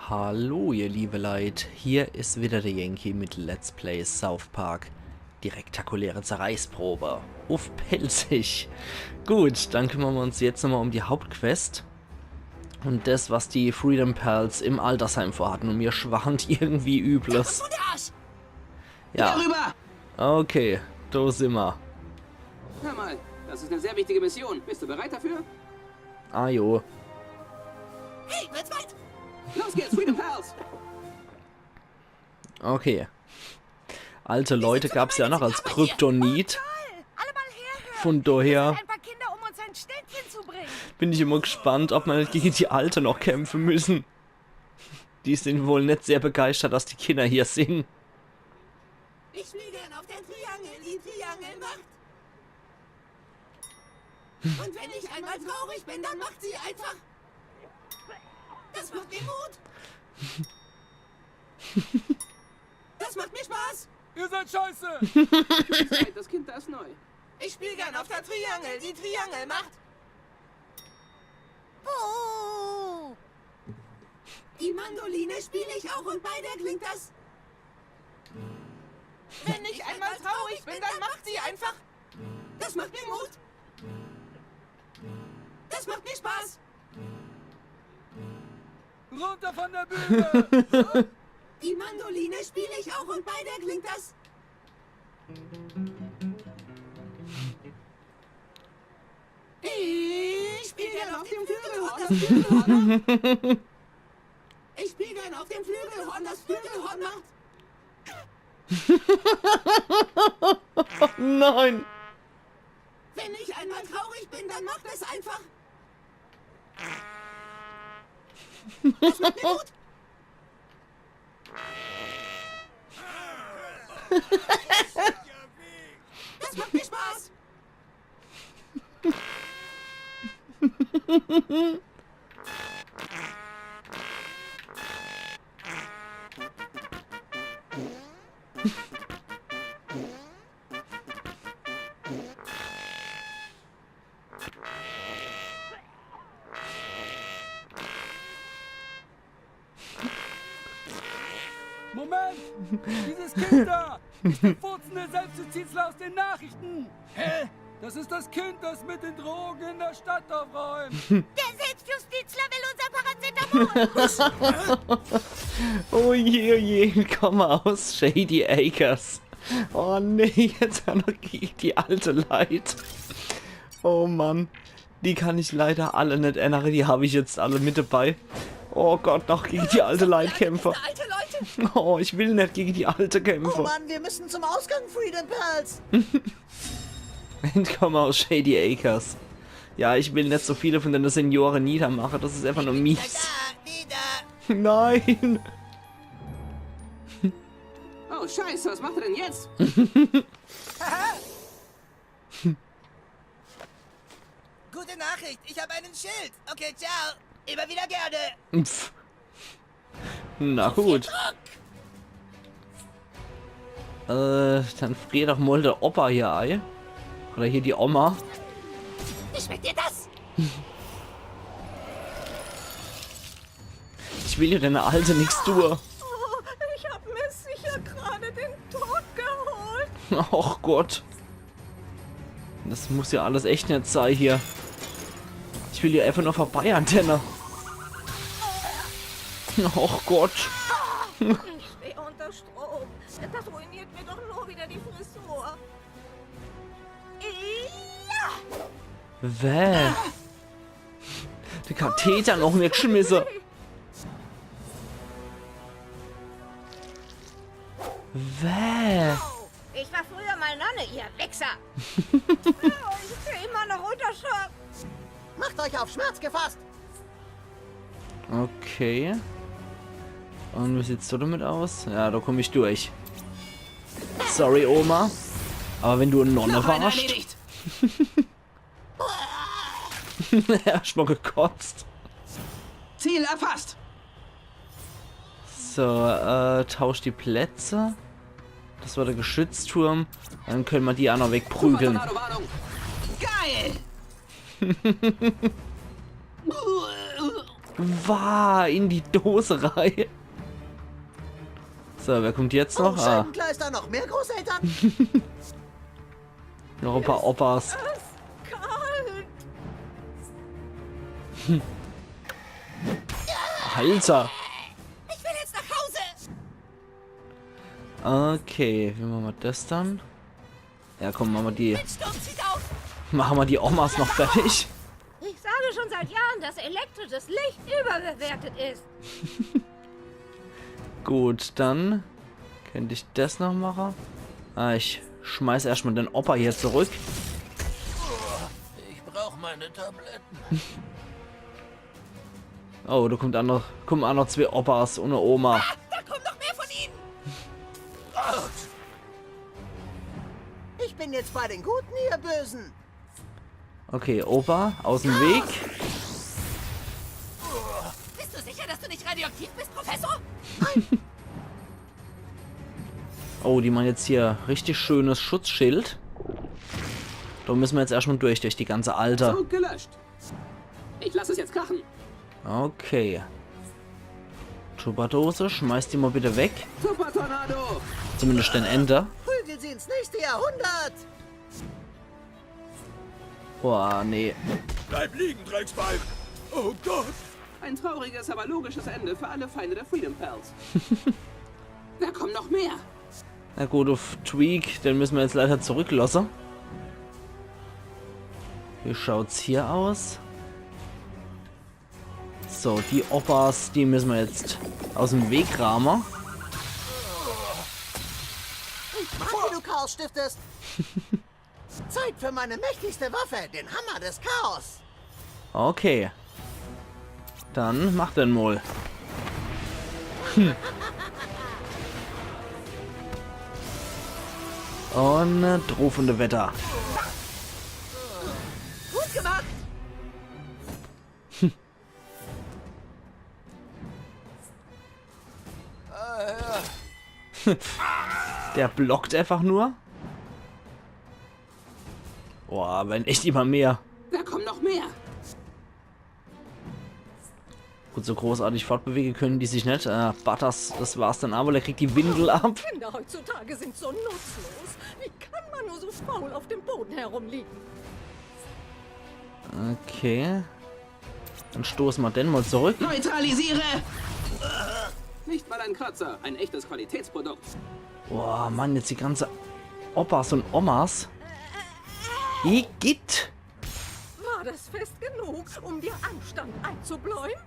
Hallo ihr liebe Leute, hier ist wieder der Yankee mit Let's Play South Park. Die rektakuläre Zerreißprobe. Uff, pelzig. Gut, dann kümmern wir uns jetzt nochmal um die Hauptquest. Und das, was die Freedom Pals im Altersheim vorhatten. Und mir schwant irgendwie Übles. Ja. Okay, da sind wir. Hör mal, das ist eine sehr wichtige Mission. Bist du bereit dafür? Ah jo. Hey, wird's weit? Los geht's, Freedom Pals! Okay. Alte Leute gab es ja noch als Kryptonit. Von daher bin ich immer gespannt, ob wir nicht gegen die Alte noch kämpfen müssen. Die sind wohl nicht sehr begeistert, dass die Kinder hier singen. Ich fliege auf der Triangel, die Triangel macht. Und wenn ich einmal traurig bin, dann macht sie einfach. Das macht mir Mut. Das macht mir Spaß. Ihr seid scheiße! Das Kind da ist neu. Ich spiele gern auf der Triangel, die Triangel macht. Oh. Die Mandoline spiele ich auch und bei der klingt das. Wenn ich einmal traurig bin, dann macht sie einfach. Das macht mir Mut. Das macht mir Spaß. Runter von der Bühne! Die Mandoline spiele ich auch und bei der klingt das. Ich spiele gern auf dem Flügelhorn, das Flügelhorn macht. Ich spiele gern auf dem Flügelhorn, das Flügelhorn macht. Nein! Wenn ich einmal traurig bin, dann macht es einfach. Das macht mir Mut. Das macht mir Spaß. Moment! Dieses Kind da! Ist der furzende Selbstjustizler aus den Nachrichten! Hä? Das ist das Kind, das mit den Drogen in der Stadt aufräumt! Der Selbstjustizler will unser Paracetamol. Oh je, komm aus Shady Acres. Oh nee, jetzt auch noch gegen die alte Leid. Oh Mann, die kann ich leider alle nicht erinnern, die habe ich jetzt alle mit dabei. Oh Gott, noch gegen die alte Leid kämpfen. Alte Leute. Oh, ich will nicht gegen die alte Oh kämpfen. Mann, wir müssen zum Ausgang, Freedom Pals. Entkomme aus Shady Acres. Ja, ich will nicht so viele von den Senioren niedermachen, das ist einfach nur mies. Wieder. Nein! Oh, scheiße, was macht er denn jetzt? Gute Nachricht, ich habe einen Schild. Okay, ciao. Immer wieder gerne. Pff. Na gut. Dann frier doch mal der Opa hier ein. Oder hier die Oma. Wie schmeckt dir das? Ich will dir deine Alte nichts tun. Oh, ich hab mir sicher gerade den Tod geholt. Och Gott. Das muss ja alles echt nicht sein hier. Ich will hier einfach nur vorbei, Antenne. Och Gott. Ich stehe unter Strom. Das ruiniert mir doch nur wieder die Frisur. Ja! Wäh. Der Katheter noch nicht geschmissen. Wäh. Ich war früher mal Nonne, ihr Wichser. Ich stehe immer noch unter Schock. Macht euch auf Schmerz gefasst. Okay. Und wie sieht's so damit aus? Ja, da komme ich durch. Sorry, Oma. Aber wenn du eine Nonne Noch einer warst... erledigt. Erst mal gekotzt. Ziel erfasst. So, tausch die Plätze. Das war der Geschützturm. Dann können wir die auch noch wegprügeln. Geil! Wow, in die Dose rein. So, wer kommt jetzt noch? Klar ist da noch mehr Großeltern? Noch ein paar Opas. Kalt. Alter. Ich will jetzt nach Hause. Okay, wie machen wir das dann? Ja, komm, machen wir Sturm zieht auf. die Omas noch fertig. Ich sage schon seit Jahren, dass elektrisches Licht überbewertet ist. Gut, dann könnte ich das noch machen. Ich schmeiß erstmal den Opa hier zurück. Ich brauche meine Tabletten. Oh, da kommen auch noch 2 Opas und eine Oma. Da kommen noch mehr von ihnen. Ich bin jetzt bei den Guten, ihr Bösen. Okay, Opa, aus dem Weg. Bist du sicher, dass du nicht radioaktiv bist, Professor? Oh, die machen jetzt hier richtig schönes Schutzschild. Da müssen wir jetzt erstmal durch die ganze Alter. So, gelöscht. Ich lasse es jetzt krachen. Okay. Tupperdose, schmeiß die mal bitte weg. Super Tornado. Zumindest den Ender. Prügel sie ins nächste Jahrhundert. Boah, nee. Bleib liegen, Drecksbalg! Oh Gott! Ein trauriges, aber logisches Ende für alle Feinde der Freedom Pals. Da kommen noch mehr. Na gut, auf Tweak, den müssen wir jetzt leider zurücklassen. Wie schaut's hier aus? So, die Opas, die müssen wir jetzt aus dem Weg rahmen. Ich mag, wie du Chaos stiftest. Zeit für meine mächtigste Waffe, den Hammer des Chaos. Okay. Dann mach den mal. Und rufende Wetter. Gut gemacht. Der blockt einfach nur. Boah, wenn echt immer mehr. Da kommen noch mehr. Gut, so großartig fortbewegen können die sich nicht. Butters, das war's dann aber. Der kriegt die Windel ab. Kinder heutzutage sind so nutzlos. Wie kann man nur so faul auf dem Boden herumliegen? Okay. Dann stoßen wir den mal zurück. Neutralisiere! Nicht mal ein Kratzer, ein echtes Qualitätsprodukt. Boah, Mann, jetzt die ganze Opas und Omas. Igitt! War das fest genug, um dir Anstand einzubläuen?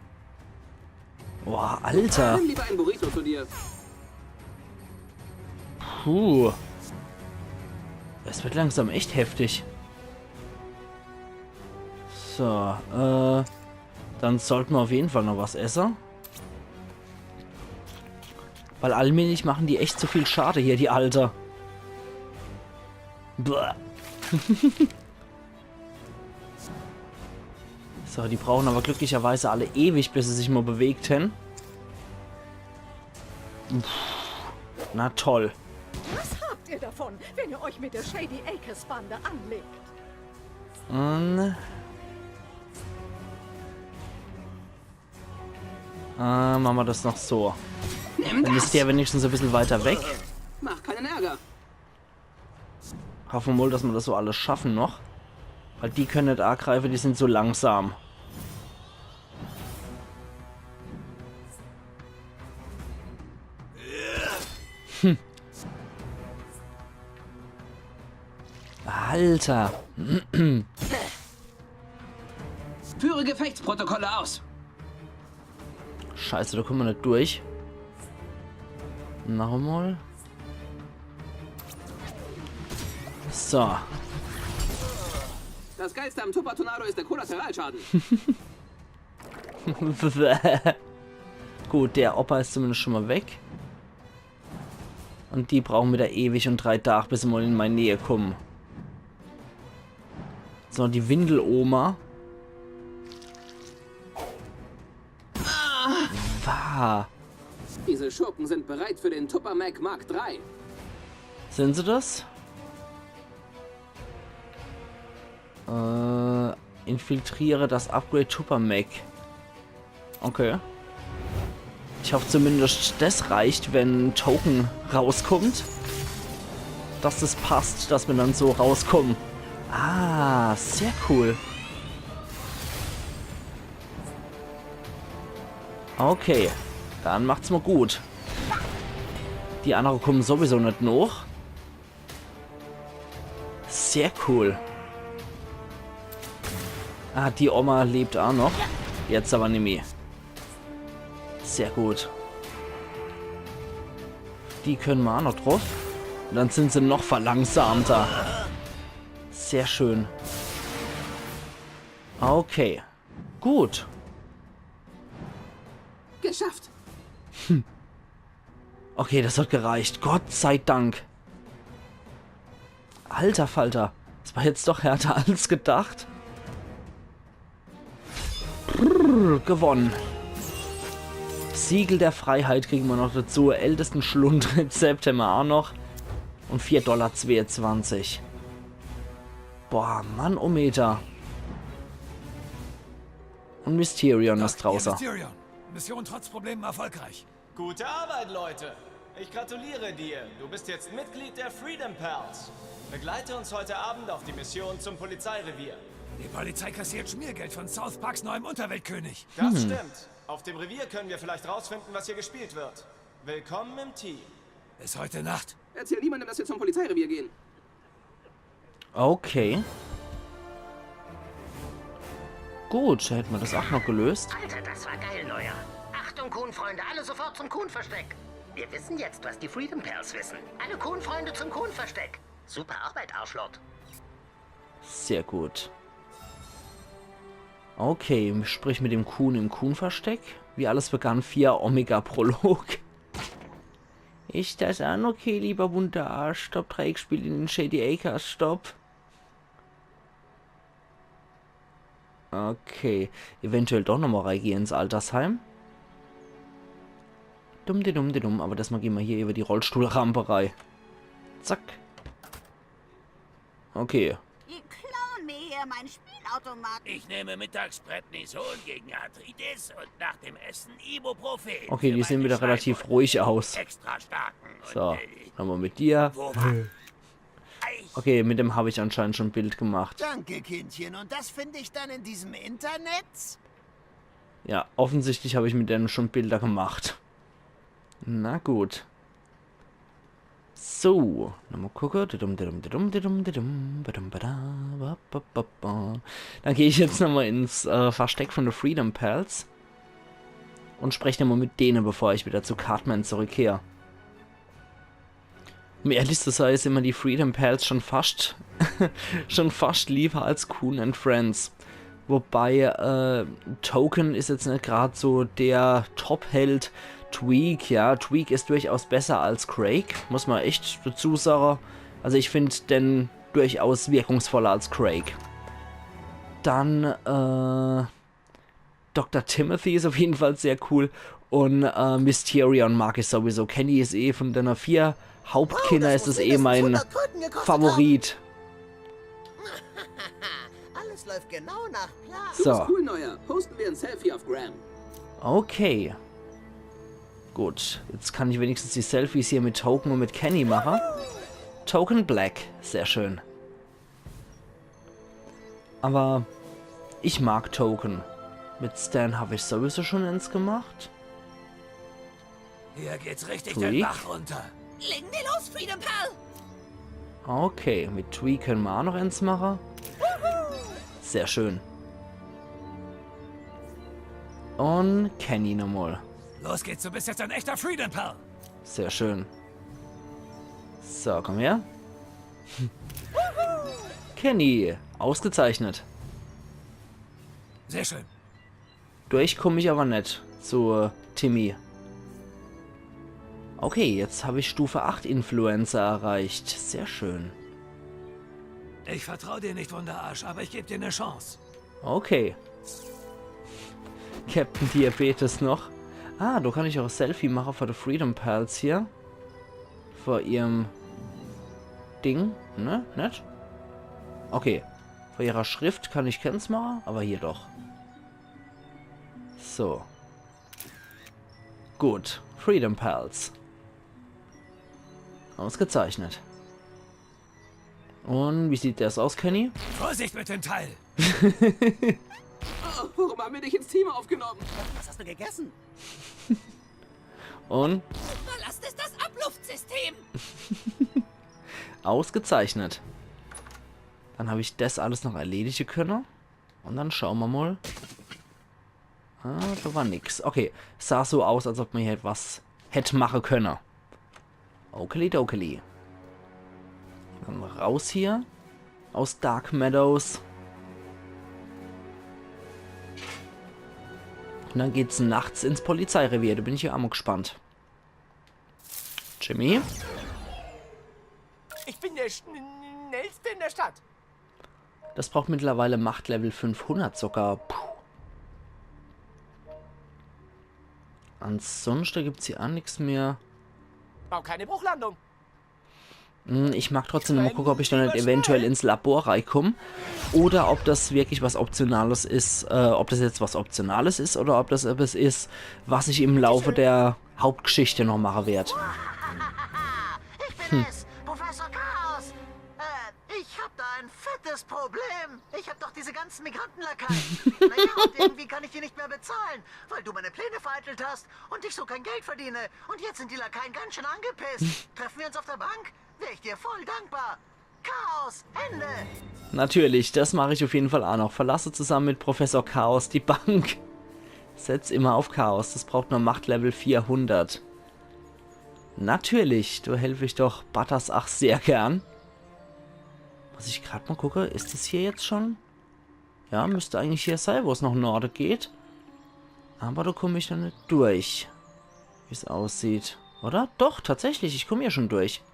Boah, Alter. Nimm lieber ein Burrito zu dir. Puh. Es wird langsam echt heftig. So, dann sollten wir auf jeden Fall noch was essen. Weil allmählich machen die echt zu viel Schade hier, die Alter. Bäh. So, die brauchen aber glücklicherweise alle ewig, bis sie sich mal bewegten. Na toll. Was habt ihr davon, wenn ihr euch mit der Shady Acres Bande anlegt? Und machen wir das noch so. Nimm Dann ist das! der wenigstens ein bisschen weiter weg. Mach keinen Ärger. Hoffen wir mal, dass wir das so alles schaffen noch. Weil die können nicht angreifen, die sind so langsam. Alter. Führe Gefechtsprotokolle aus. Scheiße, da kommen wir nicht durch. Noch einmal. So. Das Geilste am Super Tornado ist der Kollateralschaden. Gut, der Opa ist zumindest schon mal weg. Und die brauchen wieder ewig und 3 Tage, bis sie mal in meine Nähe kommen. So, die Windeloma. Diese Schurken sind bereit für den Tupper Mac Mark III. Sind sie das? Infiltriere das Upgrade Tupper Mac. Okay. Ich hoffe zumindest, das reicht, wenn ein Token rauskommt. Dass das passt, dass wir dann so rauskommen. Ah, sehr cool. Okay, dann macht's mal gut. Die anderen kommen sowieso nicht noch. Sehr cool. Ah, die Oma lebt auch noch. Jetzt aber nicht mehr. Sehr gut. Die können wir auch noch drauf. Und dann sind sie noch verlangsamter. Sehr schön. Okay. Gut. Geschafft. Okay, das hat gereicht. Gott sei Dank. Alter Falter. Das war jetzt doch härter als gedacht. Brrr, gewonnen. Siegel der Freiheit kriegen wir noch dazu. Ältesten Schlundrezept haben wir auch noch. Und 4,22 $. Boah, Mann, oh Meter. Und Mysterion ist draußen. Mysterion. Mission trotz Problemen erfolgreich. Gute Arbeit, Leute. Ich gratuliere dir. Du bist jetzt Mitglied der Freedom Pals. Begleite uns heute Abend auf die Mission zum Polizeirevier. Die Polizei kassiert Schmiergeld von South Parks neuem Unterweltkönig. Das stimmt. Auf dem Revier können wir vielleicht rausfinden, was hier gespielt wird. Willkommen im Team. Bis heute Nacht. Erzähl niemandem, dass wir zum Polizeirevier gehen. Okay. Gut, hätten wir das auch noch gelöst. Alter, das war geil, Neuer. Achtung, Kuhn-Freunde, alle sofort zum Kuhn-Versteck. Wir wissen jetzt, was die Freedom Pals wissen. Alle Kuhn-Freunde zum Kuhn-Versteck. Super Arbeit, Arschlord. Sehr gut. Okay, sprich mit dem Kuhn im Kuhn-Versteck. Wie alles begann, 4 Omega-Prolog. Ist das auch noch okay, lieber bunter Arsch? Stopp, Dreieck spielt in den Shady Acres, stopp. Okay, eventuell doch nochmal reingehen ins Altersheim. Dumm, aber das mal gehen wir hier über die Rollstuhlrampe rein. Zack. Okay. Die klauen mir hier mein Spielautomat. Ich nehme mittags Prednison gegen Arthritis und nach dem Essen Ibuprofen. Okay, die sehen wieder relativ ruhig aus. Extra starken. So, nochmal mit dir. Wo war Okay, mit dem habe ich anscheinend schon ein Bild gemacht. Danke, Kindchen. Und das finde ich dann in diesem Internet? Ja, offensichtlich habe ich mit denen schon Bilder gemacht. Na gut. So, nochmal gucken. Dann gehe ich jetzt nochmal ins Versteck von der Freedom Pals und spreche nochmal mit denen, bevor ich wieder zu Cartman zurückkehre. Um ehrlich zu sein, ist immer die Freedom Pals schon fast lieber als Kuhn and Friends. Wobei Token ist jetzt nicht gerade so der Top-Held. Tweak, ja, Tweak ist durchaus besser als Craig, muss man echt dazu sagen. Also ich finde den durchaus wirkungsvoller als Craig. Dann Dr. Timothy ist auf jeden Fall sehr cool und Mysterion mag ich sowieso. Kenny ist eh von deiner 4 Hauptkinder ist es eh mein Favorit. Alles läuft genau nach Plan. Du So. bist cool, Neuer. Posten wir ein Selfie auf Gram. Okay. Gut, jetzt kann ich wenigstens die Selfies hier mit Token und mit Kenny machen. Token Black, sehr schön. Aber ich mag Token. Mit Stan habe ich sowieso schon eins gemacht. Hier geht's richtig Tweak. den Bach runter. Legen wir los, Freedom Pal. Okay, mit Tweak können wir auch noch eins machen. Sehr schön. Und Kenny nochmal. Los geht's, du bist jetzt ein echter Freedom Pal. Sehr schön. So, komm her. Kenny, ausgezeichnet. Sehr schön. Durch komme ich aber nicht zu Timmy. Okay, jetzt habe ich Stufe 8 Influencer erreicht. Sehr schön. Ich vertraue dir nicht, Wunderarsch, aber ich gebe dir eine Chance. Okay. Captain Diabetes noch. Ah, da kann ich auch ein Selfie machen für die Freedom Pals hier. Vor ihrem Ding. Ne? Nicht? Okay. Vor ihrer Schrift kann ich keins machen, aber hier doch. So. Gut. Freedom Pals. Ausgezeichnet. Und wie sieht das aus, Kenny? Vorsicht mit dem Teil! Oh, warum haben wir dich ins Team aufgenommen? Was hast du gegessen? Und Ballast ist das Abluftsystem. ausgezeichnet. Dann habe ich das alles noch erledigen können. Und dann schauen wir mal. Ah, da war nix. Okay, sah so aus, als ob man hier etwas hätte machen können. Okidoki. Dann raus hier. Aus Dark Meadows. Und dann geht's nachts ins Polizeirevier. Da bin ich ja auch mal gespannt. Jimmy? Ich bin der schnellste in der Stadt. Das braucht mittlerweile Machtlevel 500 sogar. Puh. Ansonsten gibt es hier auch nichts mehr. Bau keine Bruchlandung. Ich mag trotzdem noch mal gucken, ob ich dann nicht eventuell ins Labor reinkomme. Oder ob das wirklich was Optionales ist. Ob das jetzt was Optionales ist oder ob das etwas ist, was ich im Laufe der Hauptgeschichte noch machen werde. Ich bin es, Professor Chaos. Ich hab da ein fettes Problem. Ich hab doch diese ganzen Migrantenlakaien. Naja, und irgendwie kann ich die nicht mehr bezahlen, weil du meine Pläne vereitelt hast und ich so kein Geld verdiene. Und jetzt sind die Lakaien ganz schön angepisst. Treffen wir uns auf der Bank? Wäre ich dir voll dankbar. Chaos, Ende. Natürlich, das mache ich auf jeden Fall auch noch. Verlasse zusammen mit Professor Chaos die Bank. Setz immer auf Chaos. Das braucht nur Machtlevel 400. Natürlich, du helfe ich doch Butters ach sehr gern. Was ich gerade mal gucke, ist das hier jetzt schon? Ja, müsste eigentlich hier sein, wo es noch Norden geht. Aber da komme ich noch nicht durch. Wie es aussieht. Oder? Doch, tatsächlich, ich komme hier schon durch.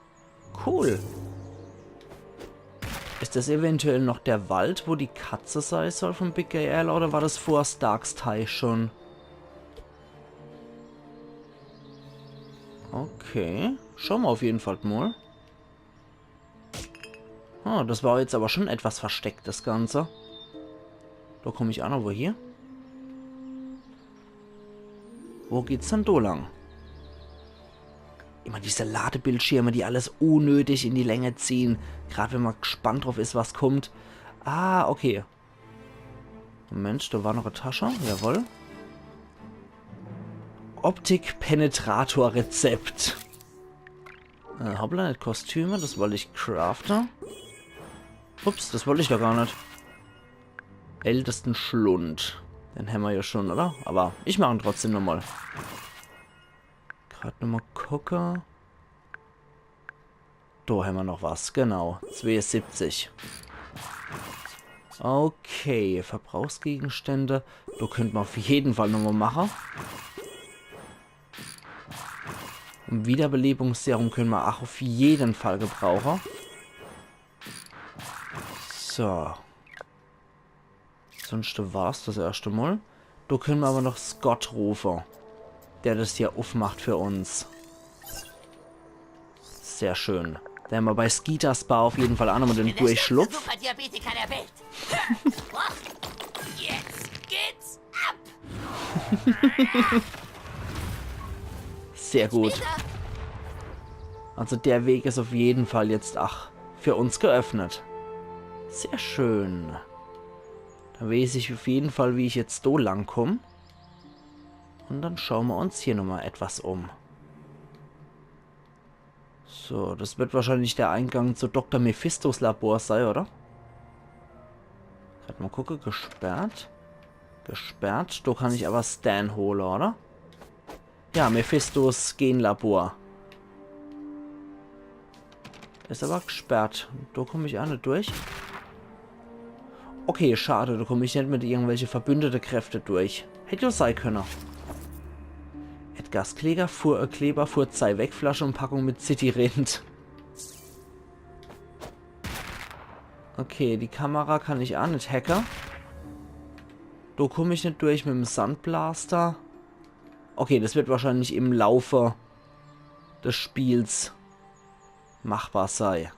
Cool. Ist das eventuell noch der Wald, wo die Katze sein soll von Big Gay Al, oder war das vor Starks Teich schon? Okay. Schauen wir auf jeden Fall mal. Ah, das war jetzt aber schon etwas versteckt, das Ganze. Da komme ich auch noch, wo hier? Wo geht's dann da lang? Immer diese Ladebildschirme, die alles unnötig in die Länge ziehen. Gerade wenn man gespannt drauf ist, was kommt. Ah, okay. Mensch, da war noch eine Tasche. Jawohl. Optik-Penetrator-Rezept. Hoppla, nicht Kostüme, das wollte ich craften. Ups, das wollte ich doch gar nicht. Ältesten Schlund. Den haben wir ja schon, oder? Aber ich mache ihn trotzdem nochmal. Gerade nochmal gucken. Da haben wir noch was, genau. 72. Okay, Verbrauchsgegenstände. Da könnte man auf jeden Fall nochmal machen. Und Wiederbelebungsserum können wir auch auf jeden Fall gebrauchen. So. Sonst war es das erste Mal. Da können wir aber noch Scott rufen, der das hier aufmacht für uns. Sehr schön. Da haben wir bei Skeeters Bar auf jeden Fall auch nochmal den Durchschlupf. Superdiabetiker der Welt. Jetzt geht's ab. Sehr gut. Also der Weg ist auf jeden Fall jetzt, für uns geöffnet. Sehr schön. Da weiß ich auf jeden Fall, wie ich jetzt so lang komme. Und dann schauen wir uns hier nochmal etwas um. So, das wird wahrscheinlich der Eingang zu Dr. Mephistos Labor sein, oder? Gerade mal gucken, gesperrt. Gesperrt. Da kann ich aber Stan holen, oder? Ja, Mephistos Genlabor. Ist aber gesperrt. Da komme ich auch nicht durch. Okay, schade. Da komme ich nicht mit irgendwelche verbündete Kräfte durch. Hätte ja sein können. Edgars Kleber fuhr zwei Wegflasche und Packung mit City Rind. Okay, die Kamera kann ich auch nicht hacken. Da komme ich nicht durch mit dem Sandblaster. Okay, das wird wahrscheinlich im Laufe des Spiels machbar sein.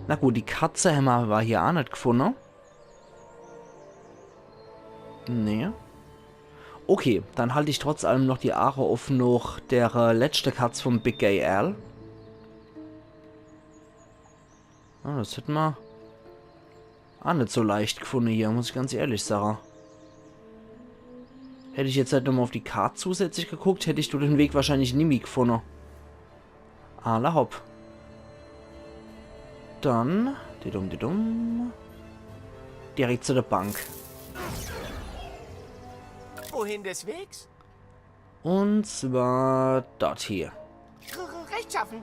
Na gut, die Katze haben wir hier auch nicht gefunden. Nee. Okay, dann halte ich trotz allem noch die Aare auf noch der letzte Katz vom Big Gay Al. Ah, das hätten wir auch nicht so leicht gefunden hier, muss ich ganz ehrlich sagen. Hätte ich jetzt halt nochmal auf die Karte zusätzlich geguckt, hätte ich durch den Weg wahrscheinlich nie mehr gefunden. Ala hopp. Dann, direkt zu der Bank. Wohin des Wegs? Und zwar dort hier. Rechtschaffen.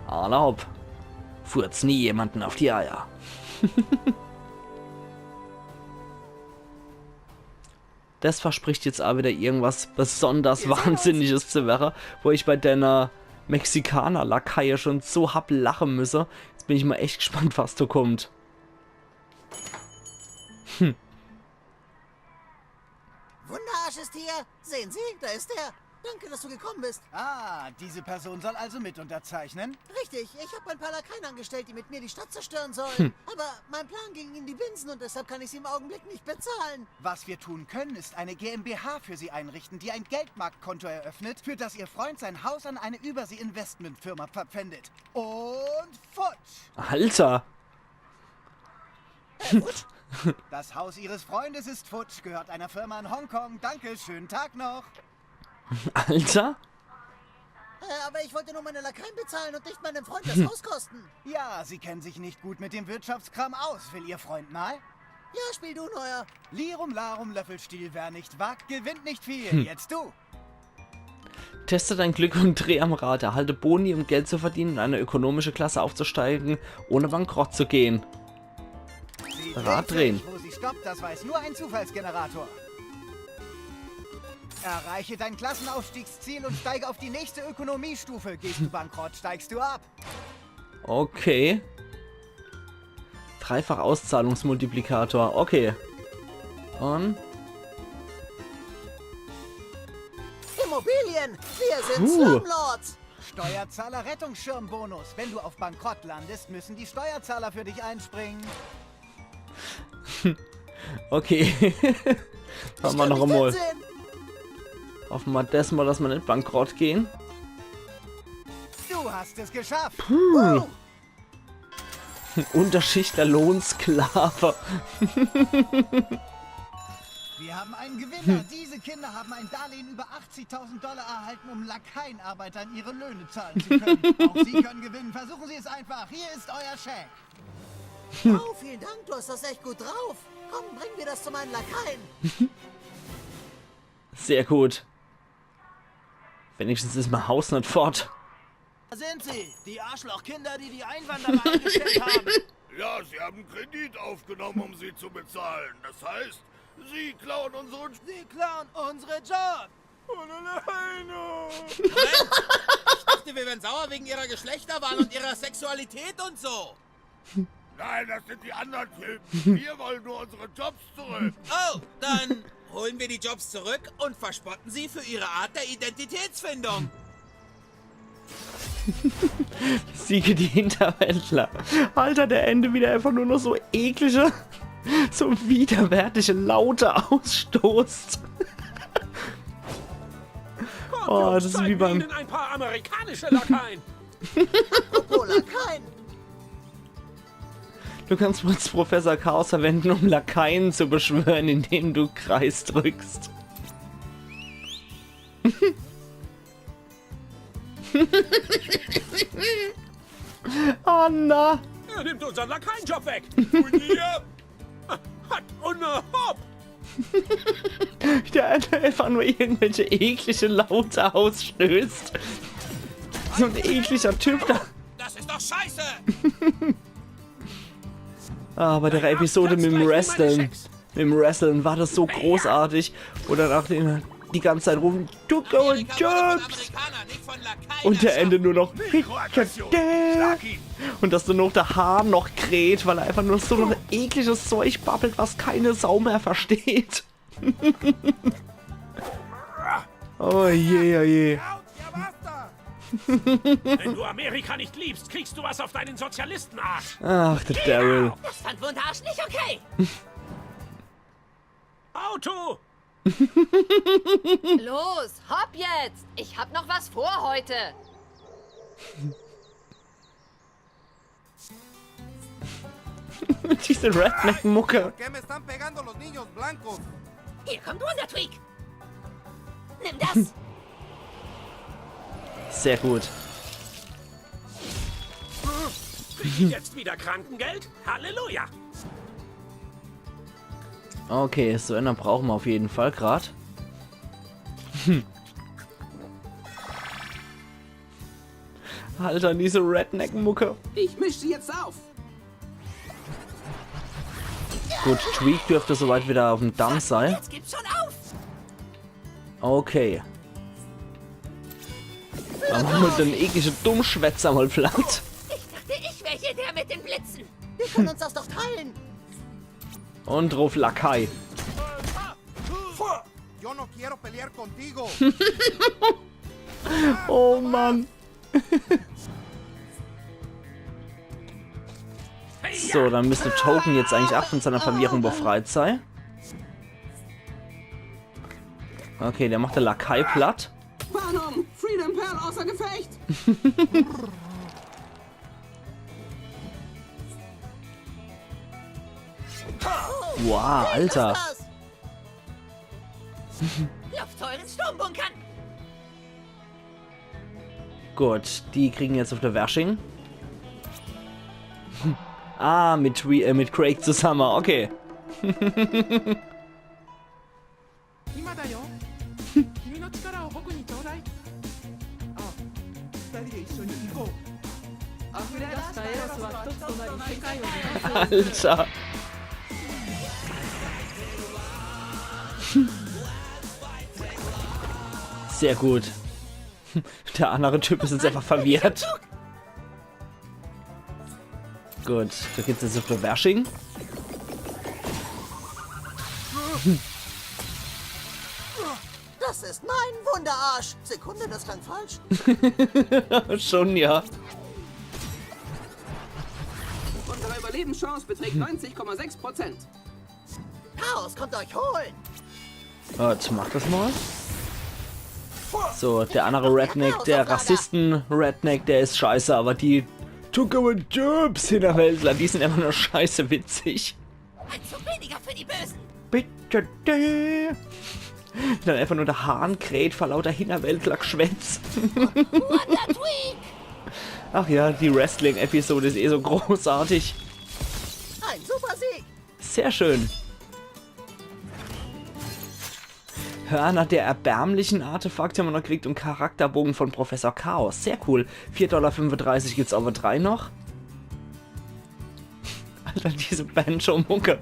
Ala hopp. Furzt nie jemanden auf die Eier. Das verspricht jetzt auch wieder irgendwas besonders Wahnsinniges zu werden, wo ich bei deiner Mexikaner-Lakaie schon so hab lachen müssen. Jetzt bin ich mal echt gespannt, was da kommt. Wunderarsch ist hier. Sehen Sie, da ist er. Danke, dass du gekommen bist. Ah, diese Person soll also mit unterzeichnen? Richtig, ich habe ein paar Lakaien angestellt, die mit mir die Stadt zerstören sollen. Aber mein Plan ging in die Binsen und deshalb kann ich sie im Augenblick nicht bezahlen. Was wir tun können, ist eine GmbH für sie einrichten, die ein Geldmarktkonto eröffnet, für das ihr Freund sein Haus an eine Übersee-Investmentfirma verpfändet. Und futsch! Alter! Futsch? Das Haus ihres Freundes ist futsch, gehört einer Firma in Hongkong. Danke, schönen Tag noch. Alter? Aber ich wollte nur meine Lakaien bezahlen und nicht meinem Freund das Haus kosten. Ja, Sie kennen sich nicht gut mit dem Wirtschaftskram aus. Will Ihr Freund mal? Ja, spiel du, Neuer. Lirum Larum Löffelstiel, wer nicht wagt, gewinnt nicht viel. Jetzt du. Teste dein Glück und dreh am Rad. Erhalte Boni, um Geld zu verdienen und eine ökonomische Klasse aufzusteigen, ohne bankrott zu gehen. Rad drehen. Wo sie stoppt, das weiß nur ein Zufallsgenerator. Erreiche dein Klassenaufstiegsziel und steige auf die nächste Ökonomiestufe. Gehst du bankrott, steigst du ab. Okay. Dreifach Auszahlungsmultiplikator. Okay. Und? Immobilien! Wir sind Slumlords! Steuerzahler Rettungsschirmbonus. Wenn du auf Bankrott landest, müssen die Steuerzahler für dich einspringen. Okay. Machen wir noch einmal. Hoffen wir das mal, dass wir nicht bankrott gehen. Du hast es geschafft. Unterschicht der Lohnsklave. Wir haben einen Gewinner. Diese Kinder haben ein Darlehen über $80.000 erhalten, um Lakaienarbeitern ihre Löhne zahlen zu können. Auch Sie können gewinnen. Versuchen Sie es einfach. Hier ist euer Scheck. Oh, vielen Dank. Du hast das echt gut drauf. Komm, bring mir das zu meinen Lakaien. Sehr gut. Wenigstens ist mein Haus nicht fort. Da sind sie, die Arschlochkinder, die die Einwanderer eingestellt haben. Ja, sie haben Kredit aufgenommen, um sie zu bezahlen. Das heißt, sie klauen unseren... Sie klauen unsere Jobs. Ich dachte, wir wären sauer wegen ihrer Geschlechterwahl und ihrer Sexualität und so. Nein, das sind die anderen Typen. Wir wollen nur unsere Jobs zurück. Oh, dann holen wir die Jobs zurück und verspotten sie für ihre Art der Identitätsfindung. Siege die Hinterwäldler. Alter, der Ende wieder einfach nur noch so eklige, so widerwärtige Laute ausstoßt. Oh, das ist wie beim... ein paar amerikanische Lakaien. Apropos Lakaien. Du kannst uns Professor Chaos verwenden, um Lakaien zu beschwören, indem du Kreis drückst. Oh na! Er nimmt unseren Lakaienjob weg. Und ihr hat Hopp. Der einfach nur irgendwelche eklige Laute ausstößt. So ein ekliger Typ da. Das ist doch scheiße! Ah, bei der Episode mit dem Wrestling. Mit dem Wrestling war das so großartig. Oder nachdem die ganze Zeit rufen, du go and jumps! Und der Ende nur noch und dass nur noch der Hahn noch kräht, weil er einfach nur so ein ekliges Zeug babbelt, was keine Sau mehr versteht. Oh je, oh je. Wenn du Amerika nicht liebst, kriegst du was auf deinen Sozialistenarsch. Ach, der Daryl. Das fand Wunderarsch nicht okay. Auto! Los, hopp jetzt! Ich hab noch was vor heute. Diese Redneck-Mucke. Hier kommt Wonder Tweak. Nimm das. Sehr gut. Krieg ich jetzt wieder Krankengeld? Halleluja! Okay, so einer brauchen wir auf jeden Fall gerade. Alter, diese Redneck-Mucke. Ich mische sie jetzt auf. Gut, Tweak dürfte soweit wieder auf dem Damm sein. Jetzt gibt's schon auf. Okay. Dann machen wir den ekligen Dummschwätzer mal platt. Ich dachte, ich wäre hier der mit den Blitzen. Wir können uns das doch teilen. Und ruf Lakai. Yo no quiero pelear contigo. Oh Mann. So, dann müsste Token jetzt eigentlich auch von seiner Verwirrung befreit sein. Okay, der macht der Lakai platt. Warnung, Freedom Pearl außer Gefecht. Wow, Alter. Luft euren Sturmbunkern. Gut, die kriegen jetzt auf der Washing. Ah, mit Craig zusammen, okay. Alter. Sehr gut. Der andere Typ ist jetzt einfach verwirrt. Gut, da geht's jetzt auf der Washing. Das ist mein Wunderarsch. Sekunde, das klang falsch. Schon, ja. Unsere Überlebenschance beträgt 90,6%. Chaos kommt euch holen. Gut, mach das mal. So, der andere Redneck, der Rassisten-Redneck, der ist scheiße, aber die Took our jobs, Hinterwäldler, die sind immer nur scheiße witzig. Ein Zug weniger für die Bösen. Bitte. Dann einfach nur der Hahn kräht vor lauter Hinterwäldler-Geschwätz. Ach ja, die Wrestling-Episode ist eh so großartig. Ein super Sieg. Sehr schön. Hörner der erbärmlichen Artefakte haben wir noch gekriegt und Charakterbogen von Professor Chaos. Sehr cool. 4,35 $ gibt's over 3 noch. Alter, diese Banjo-Mucke.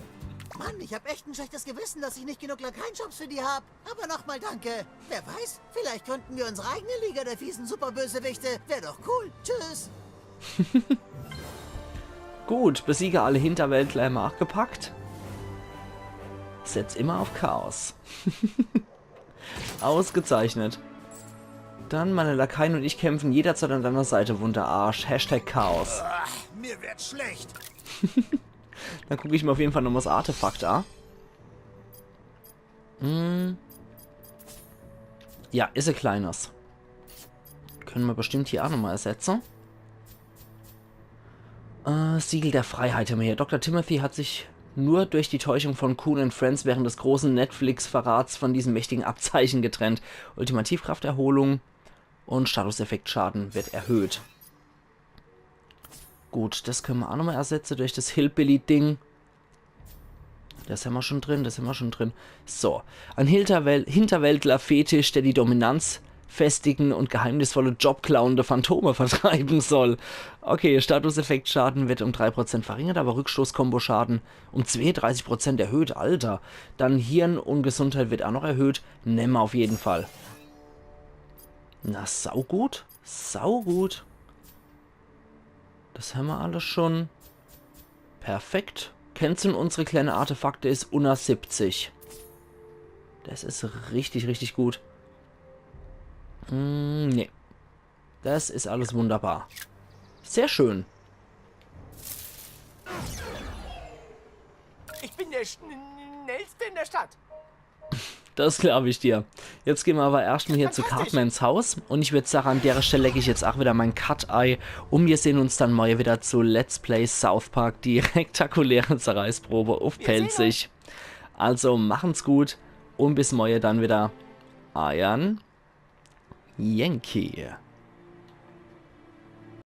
Mann, ich habe echt ein schlechtes Gewissen, dass ich nicht genug Lakaienjobs für die habe. Aber nochmal danke. Wer weiß, vielleicht gründen wir unsere eigene Liga der fiesen Superbösewichte. Wäre doch cool. Tschüss. Gut, besiege alle Hinterwäldler im nachgepackt. Setz immer auf Chaos. Ausgezeichnet. Dann meine Lakaien und ich kämpfen jederzeit an deiner Seite, Wunderarsch. Hashtag Chaos. Mir wird schlecht. Dann gucke ich mir auf jeden Fall noch mal das Artefakt an. Ja, ist ein kleines. Können wir bestimmt hier auch nochmal ersetzen. Siegel der Freiheit haben wir hier. Dr. Timothy hat sich nur durch die Täuschung von Coon & Friends während des großen Netflix-Verrats von diesen mächtigen Abzeichen getrennt. Ultimativkrafterholung und Statuseffektschaden wird erhöht. Gut, das können wir auch nochmal ersetzen durch das Hillbilly-Ding. Das haben wir schon drin, das haben wir schon drin. So, ein Hinterwäldler-Fetisch, der die Dominanz festigen und geheimnisvolle jobklauende Phantome vertreiben soll. Okay, Statuseffektschaden wird um 3% verringert, aber Rückstoß-Kombo-Schaden um 32% erhöht. Alter, dann Hirn und Gesundheit wird auch noch erhöht. Nehmen wir auf jeden Fall. Na, saugut. Saugut. Das haben wir alles schon. Perfekt. Kennst unsere kleine Artefakte ist unter 70. Das ist richtig, richtig gut. Nee. Das ist alles wunderbar. Sehr schön. Ich bin der schnellste in der Stadt. Das glaube ich dir. Jetzt gehen wir aber erstmal hier zu Cartmans Haus. Und ich würde sagen, an der Stelle lege ich jetzt auch wieder mein Cut-Eye. Und wir sehen uns dann morgen wieder zu Let's Play South Park, die rektakuläre Zerreißprobe auf Pelzig. Also machen's gut und bis morgen dann wieder. Ian Yankee.